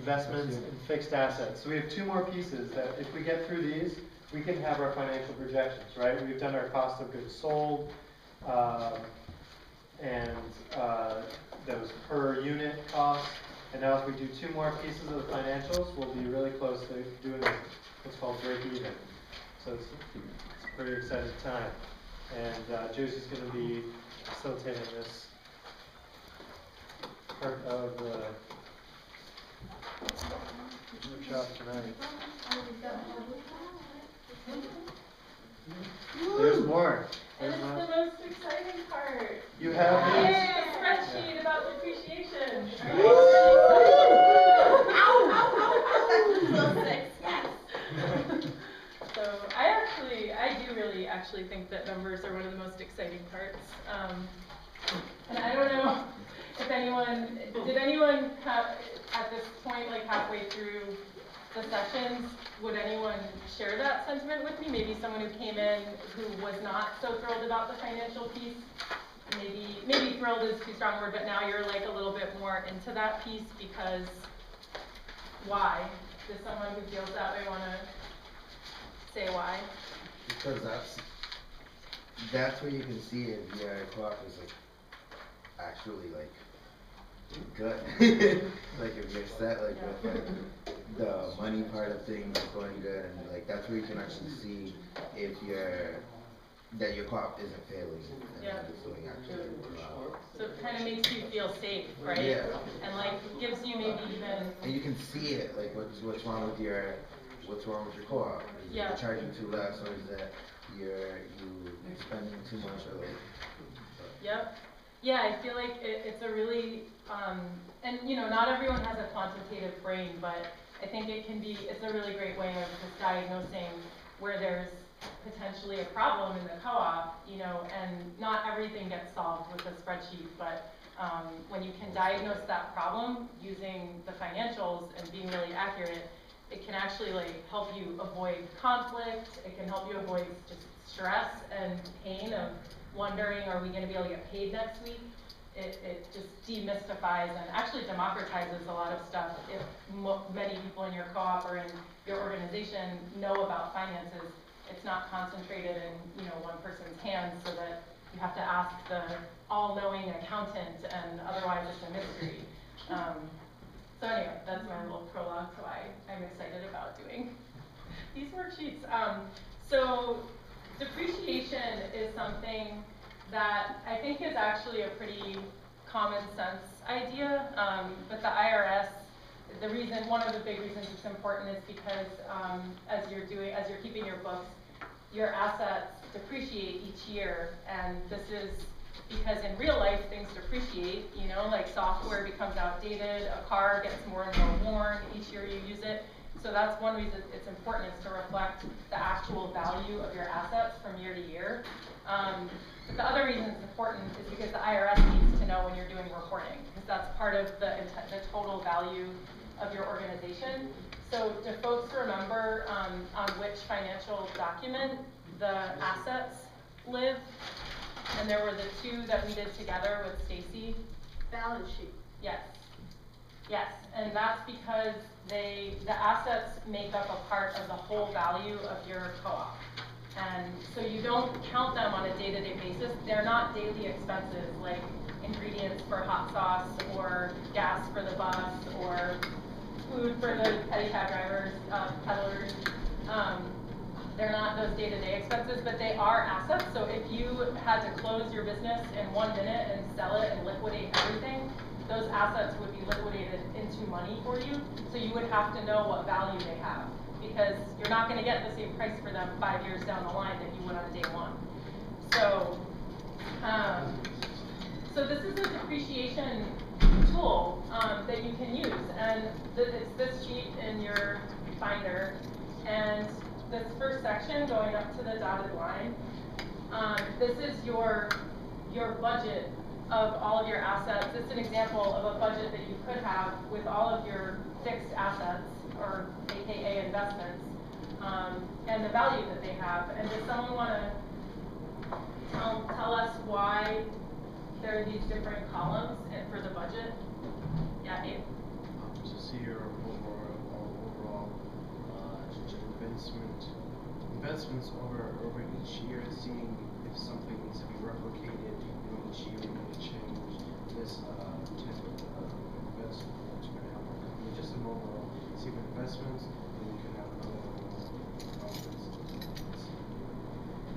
investments, and fixed assets. So we have two more pieces that if we get through these, we can have our financial projections, right? We've done our cost of goods sold, and those per unit costs. And now if we do two more pieces of the financials, we'll be really close to doing what's called break even. So it's a pretty exciting time. And Josie's going to be facilitating this part of the workshop tonight. There's more. And it's the most exciting part. You have these? A spreadsheet about depreciation. So I do really actually think that numbers are one of the most exciting parts. And I don't know if did anyone have, at this point, like halfway through the sessions, would anyone share that sentiment with me? Maybe someone who came in who was not so thrilled about the financial piece. Maybe thrilled is too strong a word, but now you're like a little bit more into that piece because why? Does someone who feels that way want to say why? Because that's where you can see if your co-op is like actually like good. Like if you're set like with like the money part of things is going good, and like that's where you can actually see if your co-op isn't failing and it's doing actually well. So it kind of makes you feel safe, right? Yeah. And like gives you maybe even. And you can see it, like what's wrong with your co-op? Is it charging too less, or is it you're spending too much, or like? Yep. Yeah, I feel like it's a really and you know, not everyone has a quantitative brain, but I think it's a really great way of just diagnosing where there's potentially a problem in the co-op, you know, and not everything gets solved with a spreadsheet, but when you can diagnose that problem using the financials and being really accurate, it can actually like help you avoid conflict. It can help you avoid just stress and pain of wondering, are we going to be able to get paid next week? It just demystifies and actually democratizes a lot of stuff. If many people in your co-op or in your organization know about finances, it's not concentrated in one person's hands so that you have to ask the all-knowing accountant and otherwise it's a mystery. So anyway, that's my little prologue to why I'm excited about doing these worksheets. So depreciation is something that I think is actually a pretty common sense idea, but the IRS, one of the big reasons it's important is because as you're keeping your books, your assets depreciate each year, and this is because in real life things depreciate, like software becomes outdated, a car gets more and more worn each year you use it. So that's one reason it's important, is to reflect the actual value of your assets from year to year. But the other reason it's important is because the IRS needs to know when you're doing reporting, because that's part of the total value of your organization. So do folks remember on which financial document the assets live? And there were the two that we did together with Stacy. Balance sheet. Yes. Yes, and that's because the assets make up a part of the whole value of your co-op. And so you don't count them on a day-to-day basis. They're not daily expenses like ingredients for hot sauce or gas for the bus or food for the pedicab drivers, peddlers. They're not those day-to-day expenses, but they are assets. So if you had to close your business in 1 minute and sell it and liquidate everything, those assets would be liquidated into money for you. So you would have to know what value they have, because you're not going to get the same price for them 5 years down the line that you would on day one. So, so this is a depreciation tool that you can use, and it's this sheet in your binder, and this first section going up to the dotted line. This is your budget of all of your assets. It's an example of a budget that you could have with all of your fixed assets, or AKA investments, and the value that they have. And does someone want to tell us why there are these different columns for the budget? Yeah, Abe. So see here, investments over each year, seeing if something needs to be replicated, each year we're going to change this type of investment that's going to help our company. Just an overall see investments, and we can have another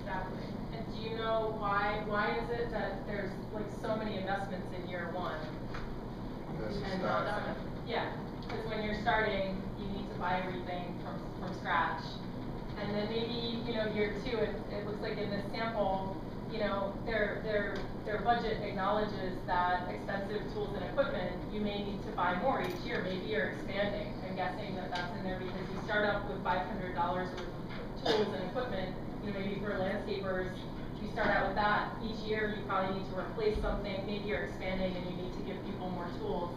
Exactly. And do you know why is it that there's like so many investments in year one? Because And not yeah, because when you're starting, you need to buy everything from scratch. And then maybe, year two, it looks like in this sample, their budget acknowledges that expensive tools and equipment, you may need to buy more each year. Maybe you're expanding. I'm guessing that that's in there because you start up with $500 worth of tools and equipment, maybe for landscapers, you start out with that. Each year, you probably need to replace something. Maybe you're expanding and you need to give people more tools.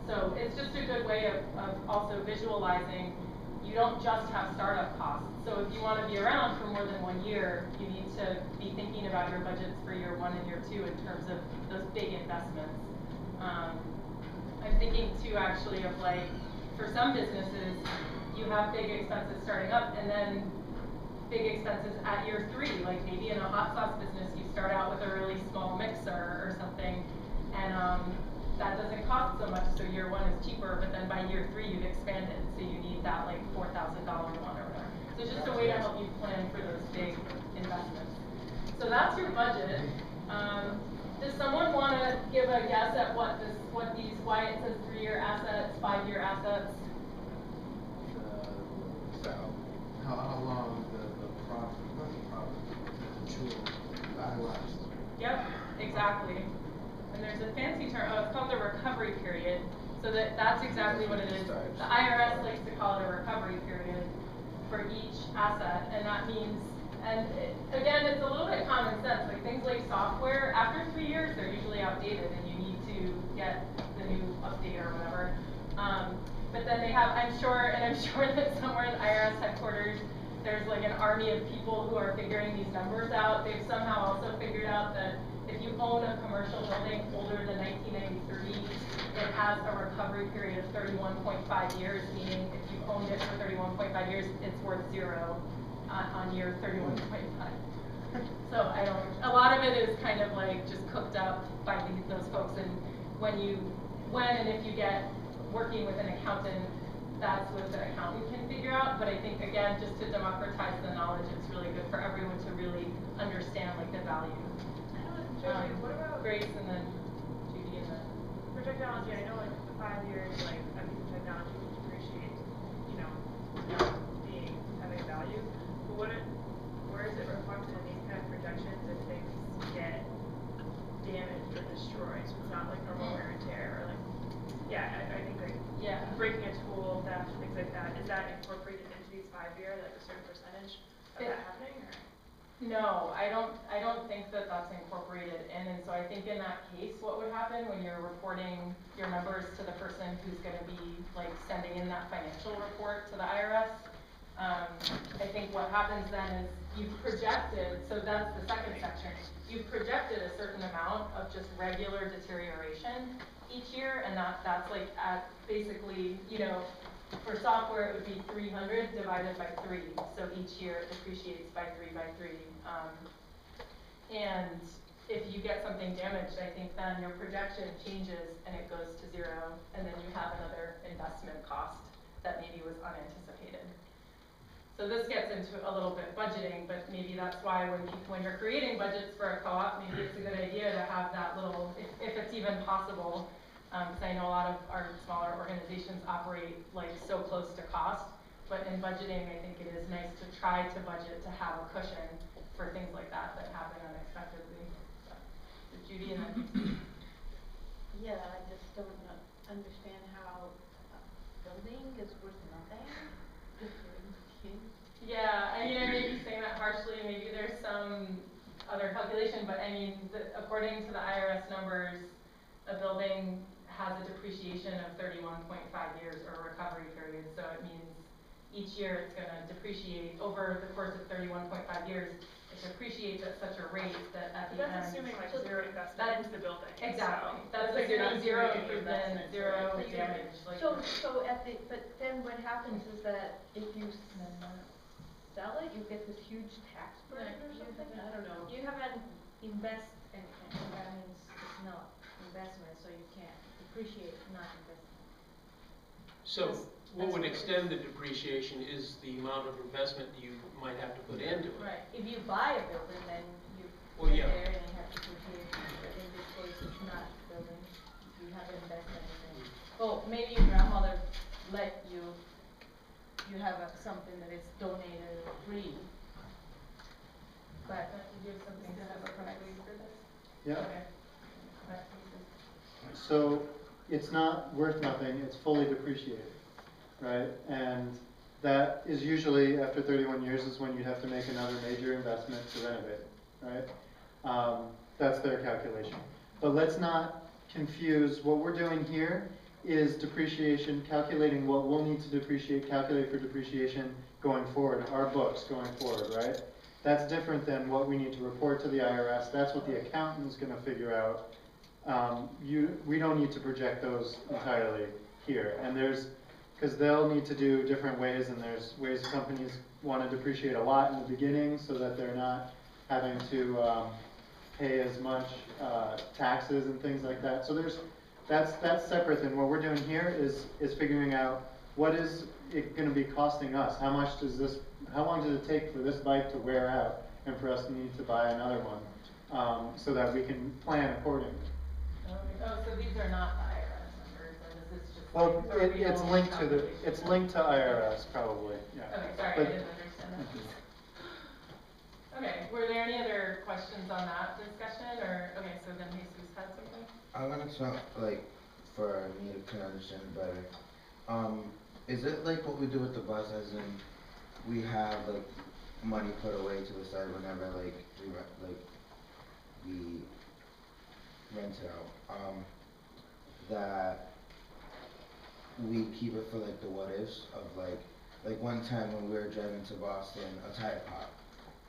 So it's just a good way of also visualizing. You don't just have startup costs. So if you want to be around for more than 1 year, you need to be thinking about your budgets for year one and year two in terms of those big investments. I'm thinking too actually of like, for some businesses, you have big expenses starting up and then big expenses at year three. Like maybe in a hot sauce business, you start out with a really small mixer or something, and that doesn't cost so much, so year one is cheaper, but then by year three you've expanded, so you need that like $4,000 one or whatever. So it's just a way to help you plan for those big investments. So that's your budget. Does someone want to give a guess at why it says 3-year assets, 5-year assets? How long the tool lasts. Yep, exactly. And there's a fancy term, it's called the recovery period. So that's exactly what it is. The IRS likes to call it a recovery period for each asset, and that means, again, it's a little bit common sense, like things like software, after 3 years, they're usually outdated and you need to get the new update or whatever. But then they have, I'm sure that somewhere in the IRS headquarters, there's like an army of people who are figuring these numbers out. They've somehow also figured out that if you own a commercial building older than 1993, it has a recovery period of 31.5 years, meaning if you owned it for 31.5 years, it's worth 0 on year 31.5. So a lot of it is kind of like just cooked up by those folks, and when and if you get working with an accountant, that's what the accountant can figure out. But I think, again, just to democratize the knowledge, it's really good for everyone to really understand like the value. What about Grace and then Judy and then for technology? I know like the 5 years, like a piece of technology will depreciate, having value. But where is it reflected in these kind of projections if things get damaged or destroyed? So it's not like normal wear and tear or like, I think like breaking a tool, theft, things like that. Is that incorporated into these 5-year, like a certain percentage of that happening? Or? No, I don't think that that's incorporated in, and so I think in that case, what would happen when you're reporting your numbers to the person who's going to be like sending in that financial report to the IRS, I think what happens then is you've projected, so that's the second section, you've projected a certain amount of just regular deterioration each year, and that's like at basically, for software, it would be 300 divided by 3. So each year it depreciates by 3 by 3. And if you get something damaged, I think then your projection changes and it goes to 0. And then you have another investment cost that maybe was unanticipated. So this gets into a little bit budgeting, but maybe that's why when you're creating budgets for a co-op, maybe it's a good idea to have that little, if it's even possible, because I know a lot of our smaller organizations operate like so close to cost, but in budgeting, I think it is nice to try to budget to have a cushion for things like that happen unexpectedly. So Judy and then Yeah, I just don't understand how a building is worth nothing. Yeah, I may be saying that harshly. Maybe there's some other calculation, but I mean, according to the IRS numbers, a building has a depreciation of 31.5 years or a recovery period. So it means each year it's going to depreciate over the course of 31.5 years. It depreciates at such a rate that at the end. That's assuming like 0 investment into the building. Exactly. So that's assuming 0 improvement, 0 damage. Like so but then what happens is that if you sell it, you get this huge tax burden or you something, I don't know. You haven't invest anything, that means it's not investment, so you can't depreciate not investment. So That's- what that's would what it extend the depreciation is the amount of investment you might have to put into it. Right, if you buy a building, then you Well, get yeah. there and you have depreciation, but in this case, it's not building, you haven't invested anything. Well, maybe your grandmother let you, you have something that is donated or free. But you have something still have a price. specifically for this? Yeah. Okay. Okay. So it's not worth nothing, it's fully depreciated, right? And that is usually, after 31 years, is when you'd have to make another major investment to renovate it, right? That's their calculation. But let's not confuse, what we're doing here is depreciation, calculating what we'll need to depreciate, calculate for depreciation going forward, our books going forward, right? That's different than what we need to report to the IRS, that's what the accountant's gonna figure out. We don't need to project those entirely here, and because they'll need to do different ways, and there's ways companies want to depreciate a lot in the beginning so that they're not having to pay as much taxes and things like that. So that's separate than what we're doing here is figuring out what is it going to be costing us? How long does it take for this bike to wear out and for us to need to buy another one so that we can plan accordingly. Oh, so these are not the IRS numbers, and this is just Well, like a real it's linked to calculation. it's linked to IRS probably, yeah. Okay, sorry, I But- didn't understand that piece. Okay, were there any other questions on that discussion, or, okay, so then Jesus had something? I wanna talk, like, for me to understand it better. Is it like what we do with the bus, as in, we have, like, money put away to the side whenever, like, we rent it out, that we keep it for, like, the what ifs of, like one time when we were driving to Boston, a tire popped,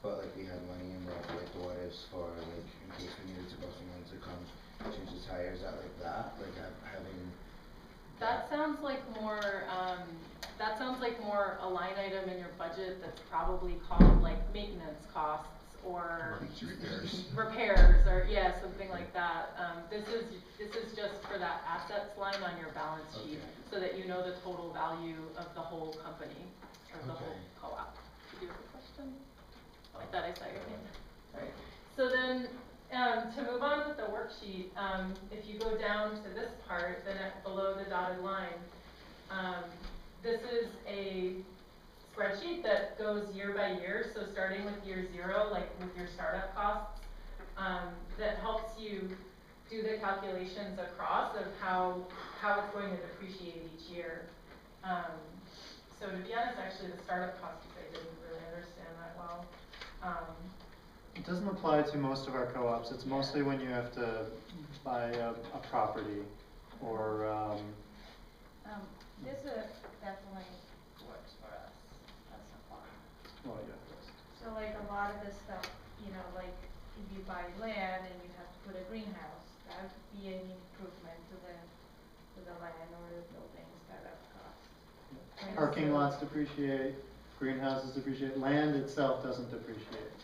but, like, we had money in there for, like, the what ifs for, like, in case we needed to go someone to come change the tires out, like that, like, having. That sounds like more, a line item in your budget that's probably called like maintenance costs or repairs or, yeah, something like that. This is just for that assets line on your balance sheet, Okay. so that you know the total value of the whole company, or the whole Okay. co-op. Did you have a question? Oh, I thought I saw your hand. Sorry. So then, to move on with the worksheet, if you go down to this part, then below the dotted line, this is a spreadsheet that goes year by year, so starting with year 0, like with your startup costs, that helps you do the calculations across of how it's going to depreciate each year. So to be honest, actually the startup costs I didn't really understand that well. It doesn't apply to most of our co-ops. It's mostly when you have to buy a property or This definitely works for us as a farm. well, yeah. So like a lot of the stuff, you know, like if you buy land and you have to put a greenhouse, that would be an improvement to the land or the building startup cost. Parking lots depreciate, greenhouses depreciate, land itself doesn't depreciate.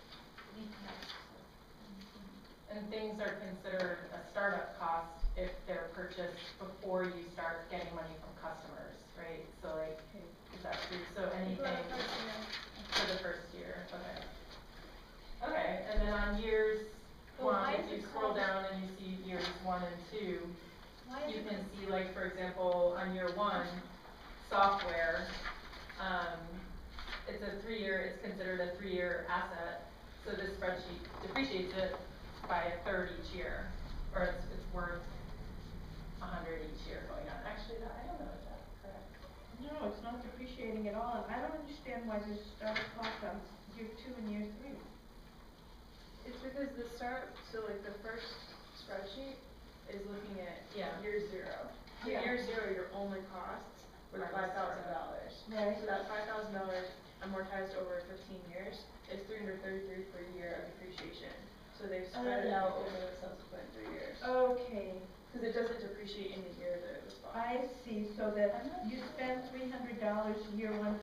And things are considered a startup cost if they're purchased before you start getting money from customers, right? So like, is that true? So anything for the first year, okay. Okay, and then on years Well, why if is you it scroll called- down and you see years 1 and 2, Why is you it can see like, for example, on year 1, software, it's considered a 3-year asset, so this spreadsheet depreciates it by a third each year, or it's worth 100 each year going on. Actually, I don't know if that's correct. No, it's not depreciating at all, and I don't understand why there's startup cost on year 2 and year 3. It's because the start, so like the first spreadsheet is looking at year 0. So Yeah. year 0, your only costs were the $5,000. Right. So that $5,000 amortized over 15 years is $333 per year of depreciation. So they've spread it out over the subsequent 3 years. Okay, Because it doesn't depreciate in the year that it was bought. I see, so that you spend $300 year 1